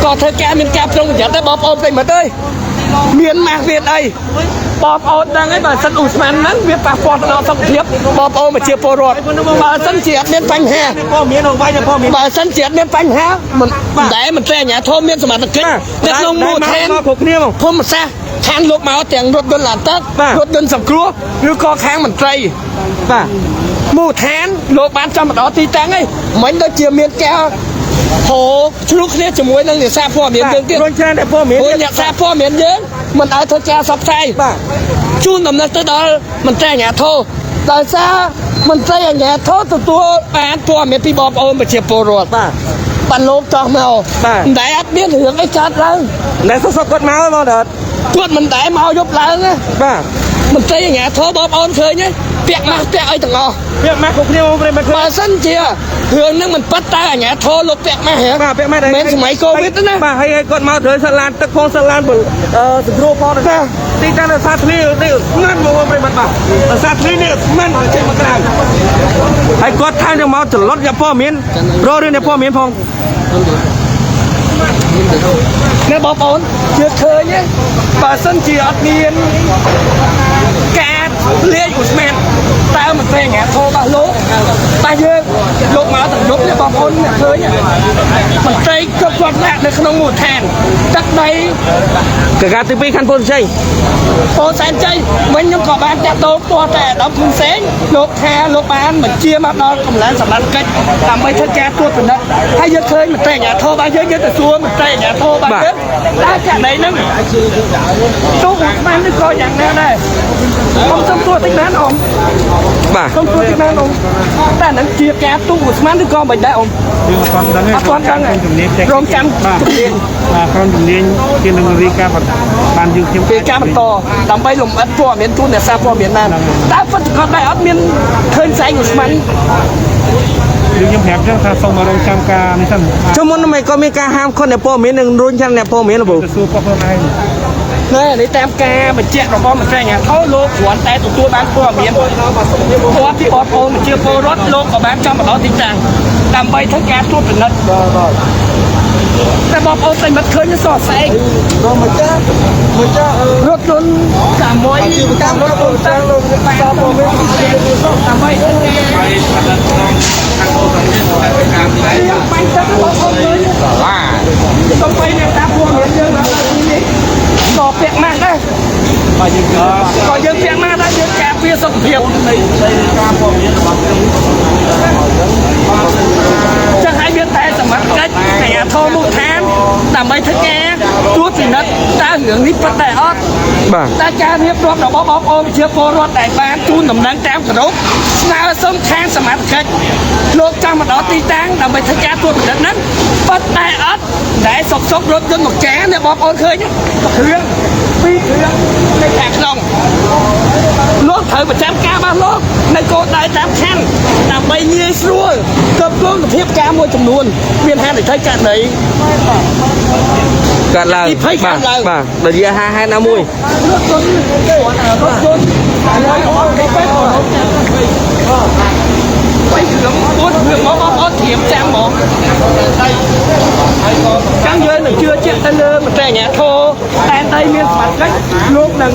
có thời gian mình kẹp trong giờ tới bóp ôm tay mà tới miền mạc Việt đây bóp ôm đang ấy bà sân Usman nắng Việt bà phọt nó xong thiếp bóp ôm mà chia pô rột bà sân triệt miền phanh hè bà sân triệt miền phanh hè mình để mình xe nhà thô miền sầm mặt kính đất lông mùa then hôm mà xa khang lốp máu tiền rốt đơn là tết rốt đơn sập cua như co khang mình tray và mùa then lốp bán trăm đó tí táng ấy mấy đôi chia miền keo hồ lúc kia chỉ muốn năng để xa phò miền dương tiên ôi nhạc xa phò miền dương mình ở thôi cha sắp say chun nằm tới đó mình tre nhà thô tại sao mình tre nhà thô từ tua bán phò miền pi bọp ôm mà chia pô ruột bàn lốp cho màu để áp biết hướng cái chát lên để sốt quất máu bao đợt quất mình để mau giúp lên á mình tre nhà thô bọp ôm khơi nhé việc mà việc ấy thằng ngò việc mà cũng nhiều mà sân chia thường nếu mình bắt tay ở nhà thô lục việc mà hả mấy máy Covid đó nè bà hay con mau tới sân lan tức phong sân lan bự sưu phong được không tí ta là sát lý này ngăn một bên mặt bà sát lý này ngăn ở trên mặt này hay có thay cho máu chở lót nhập phong miến rồi đi nhập phong miến phong nè bóp ổn chưa khơi nhé bà sân chia ở miền cá liên của men tao mình về nhà thô ba lố ba dương lột máu từng lúc để bóp ổn nè khơi nhé mình tây cấp quạt lạc để không ngủ thèn chắc đây cái gà tivi khăn phun xây phun sen chơi mình những cỏ bán chặt tốt to trẻ đóng phun xén lột khe lột bán mình chia mặt đó cùng lên sắm ăn cách làm mấy thân cha tua từ đất hay giờ khơi mình về nhà thô ba dương từ xua mình về nhà thô ba dương đã cả đấy nè số mang cái coi dạng nào đây không xong tua tính nán ông bà không tua tính nán ông ta đang chia cá tu của mang cái con mình đây ông con căng này rong trăm con dùng điên trên đường đi ca vật bàn dược thêm cái cáมันtoทำไปลมอัดพวกเมียนทุนเนี่ยซาพวกเมียนนั่นแต่ฟัดก็ได้อัดเมียนเคยใส่ของมัน ดึงยังแผลจังถ้าส่งมาโรงจำการนี่สั่นชั่วโมงทำไมก็มีการห้ามคนในพ่อเมียนหนึ่งรุ่นชั้นในพ่อเมียนหรือเปล่าสู้พ่อเพื่อนให้นี่ในแต้มกามันเจ๊เราบอกมันแค่ไงเขาโลกสวนแต่ตัวบ้านพวกเมียนเพราะว่าพี่บอลโอนเชื่อโปรรถโลกกับบ้านจำมาเอาจริงจังทำไปทั้งแก๊สตัวเป็นนัดแต่บอกเอาใส่มัดเคยจะสอดใส่รถยนต์สามร้อยตามรถยนต์ตั้งลงไปตามไปไปตั้งรถเลยต้องไปเนี่ยตามพวงเห็นเยอะนะก่อเปียกมากได้ก่อเยอะเปียกมากได้เยอะแกเปียสกเปียกจะให้เบี้ยแต่สมัครcáchแห่โทรมุกแทนแต่ไม่ทั้งแกตัวสินัดตาเหลืองนิพแต่อดตาจาเรียบร้อยดอกบ๊อบโอมเชื้อโครถแต่บ้านจูนน้ำนังแต้มกระดกนาส้มแทนสมัครcáchโลกจังมาดอตีแตงแต่ไม่ทั้งแกตัวสินัดนั้นปัดแต่อดได้สกรถจนหมดแกเนี่ยบ๊อบโอนเคยเนี่ยเครื่องปีเครื่องในแตกลงโลกเธอประจำกาบ้านโลกในโกดได้แต้มแข็งแต่ไม่เงี้ยซัวกับโลกเทียบกามวยจำนวนเวียนแฮนด์ใช้การไหนการลาบ่เดี๋ยวhai năm mươiไปถึงตัวถึงnó thiểm trang một trang giới là chưa chết tên mà trẻ nhà thô tan tay miên mặt cách lúc đằng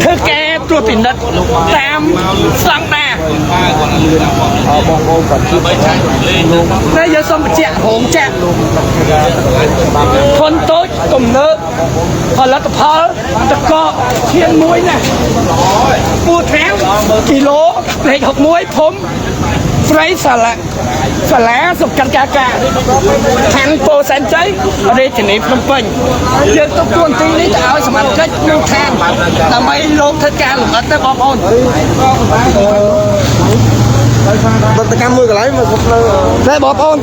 thơ ke tua tỉnh đất tam sang đà đây giờ xong chạy hỗn chạyคนโต๊ะกลุ่มเนื้อพอแล้วก็พอตะกอเทียนมวยน่ะปูแทงกิโลเล็กหกมวยผมไฟสละสกกันกากาแทนโปรแสนใจอะไรชนิดมันเป็นเยอะตัวตัวตีนี้จะเอาสมัครก็ลูกแทนแต่ไม่ลงทัศการหรือแต่บอลอ่อนบางตะการมือกับไรมาแต่บอลอ่อน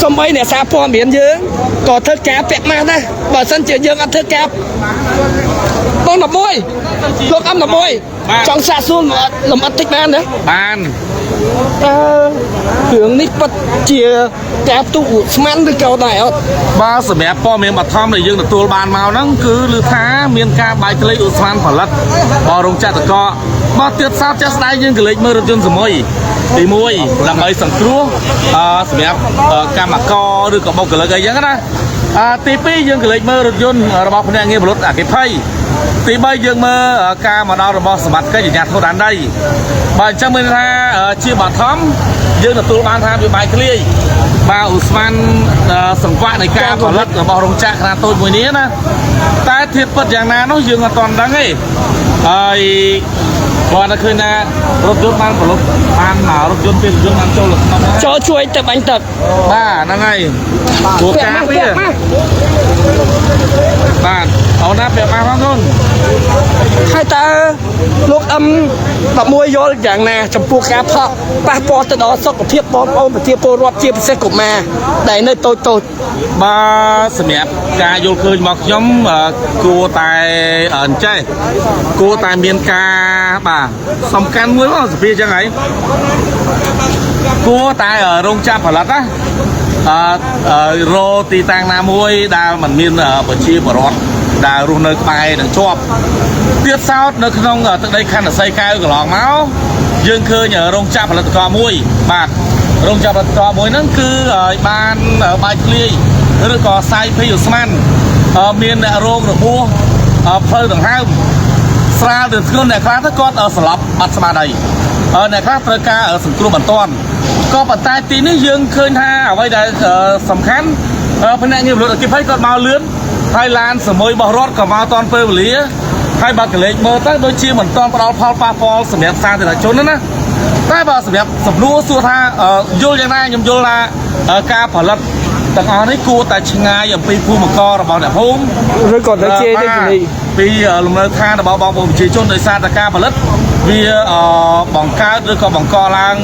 สมัยเนี่ยซาพอเมียนเยอะก่อเธอแกแปะมาได้บ่อสันเจียเยอะอันเธอแกต้นหนับมวยลูกอ้ำหนับมวยtrong xa xuống làm ăn thích ban đấy ban hướng nít bắt chia kẹp tụ man được cầu này không baสมัยพ่อเมียนบัดทอมเลยยังตัวบานเมานั่งคือลือท้าเมียนกาใบทะเลอุสมันผลัดพอลงจัดตะกอบ่เตี้ยซาบจัสได้ยังกระเล็กเมื่อรถยนต์สมัย ទី1ដើម្បីសង្គ្រោះសម្រាប់កម្មករឬក៏បុគ្គលិកអីចឹងណាទី2យើងក៏លេចមើលរថយន្តរបស់ភ្នាក់ងារពលរដ្ឋអគ្គិភ័យទី3យើងមើលការមកដល់របស់សមត្ថកិច្ចអាជ្ញាធរដែនដីបើអញ្ចឹងមានថាជាបឋមយើងទទួលបានថាវាបាយធ្លាយបាទឧស្ម័នសង្វាក់នៃការផលិតរបស់រោងចក្រខ្នាតតូចមួយនេះណាតែធៀបពិតយ៉ាងណានោះយើងអត់ទាន់ដឹងទេហើយគាត់តែឃើញថារថយន្តបានផលិតបានរថយន្តពីរយន្តបានចូលក្នុងចូលជួយទៅបាញ់ទឹកបាទហ្នឹងហើយព្រោះការវាបាទអូនណាពាក់ម៉ាស់ផងខ្លួនហើយតើលោក11យល់យ៉ាងណាចំពោះការផកប៉ះពាល់ទៅដល់សុខភាពបងប្អូនប្រជាពលរដ្ឋជាពិសេសកុមារដែលនៅតូចបាទសម្រាប់ការយល់ឃើញមកខ្ញុំគួរតែអញ្ចេះគួរតែមានការបាទសំខាន់មួយមកសភាចឹងហើយគួរតែរោងចក្រផលិតណារោទីតាំងណាមួយដែលมันមានប្រជាពលរដ្ឋដែលរស់នៅក្បែរនឹងជាប់ទៀតសោតនៅក្នុងទឹកដីខណ្ឌអសីកែវកន្លងមកយើងឃើញរោងចក្រផលិតកម្មមួយបាទរោងចក្រផលិតកម្មមួយហ្នឹងគឺឲ្យបានបាយធ្លាយឬក៏សាយភីឧស្ម័នមានអ្នករងរបួសផ្លូវដង្ហើមស្រាលទៅធ្ងន់អ្នកខ្លះទៅគាត់ស្លាប់បាត់ស្មារតីអ្នកខ្លះត្រូវការសង្គ្រោះបន្ទាន់ក៏ប៉ុន្តែទីនេះយើងឃើញថាអ្វីដែលសំខាន់ភ្នាក់ងារពលរដ្ឋអគ្គិភ័យគាត់មកលឿនហើយឡានសមុយរបស់រដ្ឋក៏មកតាន់ពេលវេលាហើយបើកលេចមើលទៅដូចជាមិនតាន់ផ្ដល់ផលប៉ះពាល់សម្រាប់សាធារណជនណាតែបើសម្រាប់សំណួរសួរថាយល់យ៉ាងណាខ្ញុំយល់ថាការផលិតទាំងអស់នេះគួរតែឆ្ងាយអំពីភូមិកររបស់អ្នកភូមិឬក៏ទៅជាទេពីលំនៅឋានរបស់បងប្អូនប្រជាជនដោយសារតែការផលិតវាបង្កើតឬក៏បង្កឡើង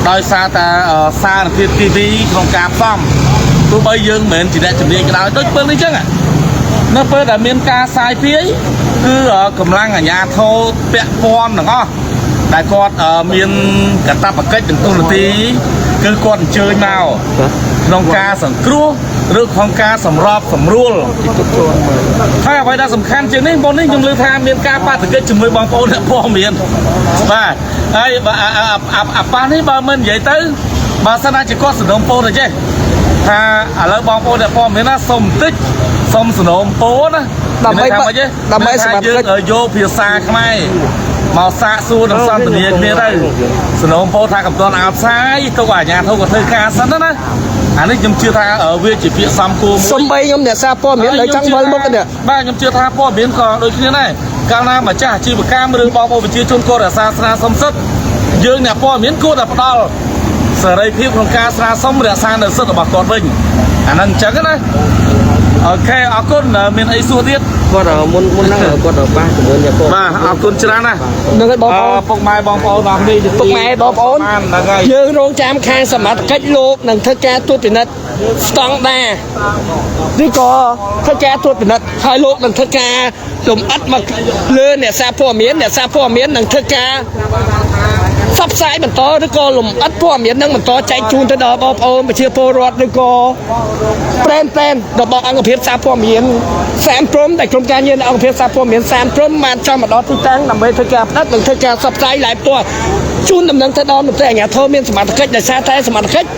ដោយសារតែសារធាតុគីមីក្នុងការផ្សំទោះបីយើងមិនមែនជាអ្នកជំនាញក៏ដោយដូចពេលនេះចឹងនៅពេលដែលមានការសាយភាយគឺកម្លាំងអាជ្ញាធរពាក់ព័ន្ធទាំងអស់ដែលគាត់មានកាតព្វកិច្ចទាំងទូនាទីគឺគាត់អញ្ជើញមកក្នុងការសង្គ្រោះឬក្នុងការសម្របសម្រួលហើយអ្វីដែលសំខាន់ជាងនេះបងនេះខ្ញុំលើកថាមានការបាតុកិច្ចជាមួយបងប្អូនអ្នកព័ត៌មានបាទហើយអាប៉ះនេះបើមិននិយាយទៅបើសិនណាជាគាត់សំណូមពរទៅចេះថាឥឡូវបងប្អូនអ្នកព័ត៌មានណាសុំបន្តិចសុំសំណូមពរណាដើម្បីសម្រាប់យើងយកភាសាខ្មែរមកសាកសួរនឹងសន្ទនាគ្នាទៅសំណូមពរថាកំទាន់អោបផ្សាយទៅអាជ្ញាធរក៏ធ្វើការសិនណាអានេះខ្ញុំជឿថាវាជាពាក្យសំគួរមួយសំបីខ្ញុំអ្នកសារព័ត៌មាននៅចង់វិលមុខនេះបាទខ្ញុំជឿថាព័ត៌មានក៏ដូចគ្នាដែរកាលណាម្ចាស់អាជីវកម្មឬបងប្អូនប្រជាជនគាត់រក្សាស្នាសុំសិទ្ធិយើងអ្នកព័ត៌មានគួរតែផ្ដល់សេរីភាពក្នុងការស្នើសុំរក្សានៅសិទ្ធិរបស់គាត់វិញអាហ្នឹងអញ្ចឹងណាអូខេអរគុណមានអីសួរទៀតគាត់មុនហ្នឹងគាត់ប៉ះជាមួយអ្នកគាត់បាទអរគុណច្រើនណាស់នឹងឲ្យបងប្អូនពុកម៉ែបងប្អូនអរគ្នាពុកម៉ែបងប្អូនយើងរងចាំខាងសមត្ថកិច្ចលោកនឹងធ្វើការត្រួតពិនិត្យស្តង់ដារឬក៏ធ្វើការត្រួតពិនិត្យហើយលោកនឹងធ្វើការលំអិតមកលើអ្នកសារព័ត៌មាននឹងធ្វើការផ្សព្វផ្សាយបន្តឬក៏លំអិតព័ត៌មាននឹងបន្តចែកជូនទៅដល់បងប្អូនប្រជាពលរដ្ឋឬក៏ប្រេនរបស់អង្គភាពសារព័ត៌មាន30ព្រំដែលក្រុមការងារនៅអង្គភាពសារព័ត៌មាន30ព្រំបានចង់មកដល់ទីតាំងដើម្បីធ្វើការផ្ដិតនិងធ្វើការផ្សព្វផ្សាយឡាយផ្ទាល់ជូនដំណឹងទៅដល់មន្ត្រីអាជ្ញាធរមានសមត្ថកិច្ចដោយសារតែសមត្ថកិច្ច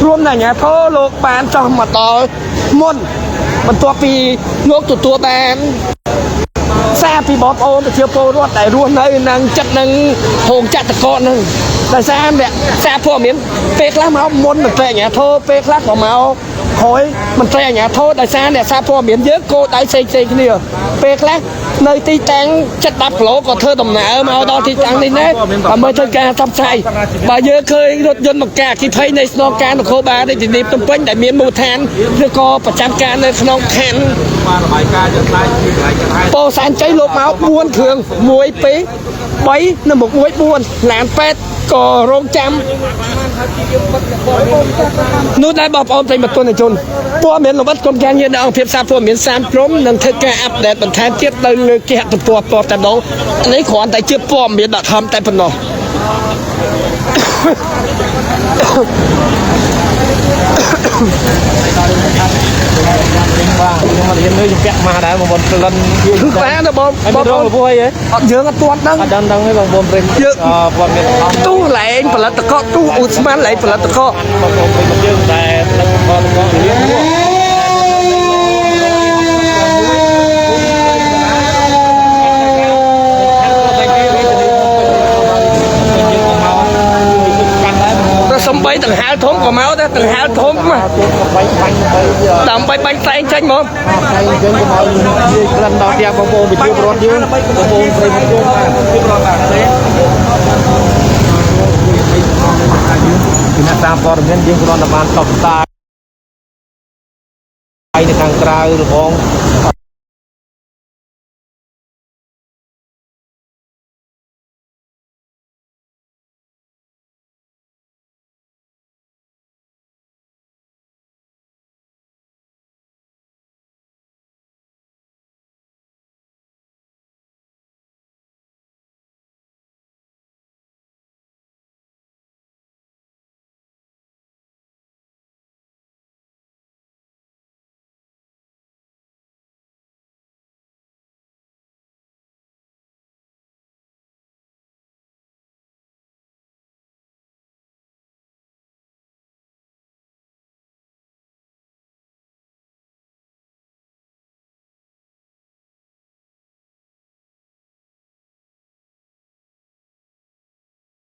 រួមនឹងអាជ្ញាធរលោកបានចោះមកដល់មុនបន្ទាប់ពីលោកទទួលបានសារពីបងប្អូនប្រជាពលរដ្ឋដែលរស់នៅនឹងចិត្តនឹងរោងចក្រតកនឹងដោយសារអ្នកសារព័ត៌មានពេលខ្លះមកមុនមន្ត្រីអាជ្ញាធរពេលខ្លះក៏មកក្រោយមន្ត្រីអាជ្ញាធរដោយសារអ្នកសារព័ត៌មានយើងគោលដៅផ្សេងគ្នាពេលខ្លះនៅទីតាំង7-10គីឡូក៏ធ្វើដំណើរមកដល់ទីតាំងនេះដែរដើម្បីធ្វើការផ្សព្វផ្សាយបើយើងឃើញរថយន្តមកការអគ្គិភ័យនៃស្នងការនគរបាលរាជធានីភ្នំពេញដែលមានមូលដ្ឋានឬក៏ប្រចាំការនៅក្នុងខណ្ឌរបាយការណ៍យ៉ាងណាពោធិ៍សែនជ័យលោកមក4គ្រឿង1 2 3នៅមុខ1 4ឡានពេទ្យក៏រងចាំនោះដែរបងប្អូនប្រិយមិត្តជនព័ត៌មានលម្អិតក្រុមការងារនៅអង្គភាពសារព័ត៌មាន30ព្រំនឹងធ្វើការអាប់ដេតបន្ថែមទៀតទៅលើគេហទំព័រតតែម្ដងនេះគ្រាន់តែជាព័ត៌មានដាក់ខំតែប៉ុណ្ណោះបាទខ្ញុំមករៀន យជំពាក់មកដែរបងប្អូនក្លិន គឺក្លាទៅបង បងប្អូនពួកអីហ៎ អត់យើងអត់ទាន់ដឹង អត់ដឹងទេបងប្អូនព្រមយើងព័ត៌មានអត់ ទូឡែងផលិតកកទូអ៊ូស្មានឡែងផលិតកក បងប្អូនព្រមយើងតែដឹងបងប្អូនរៀនមក ទៅសំបីដង្ហាលធំក៏មកដែរដង្ហាលធំមកដើម្បីបាញ់ផ្សែងចេញហ្មង យើងកុំឲ្យនិយាយក្លិនដល់ផ្ទះបងប្អូនប្រជាពលរដ្ឋយើងបងប្អូនប្រិយមិត្តយើងបាទប្រជាពលរដ្ឋបាទទេពីអ្នកតាមព័ត៌មានយើងគ្រាន់តែបានតបតាយនៅខាងក្រៅរបង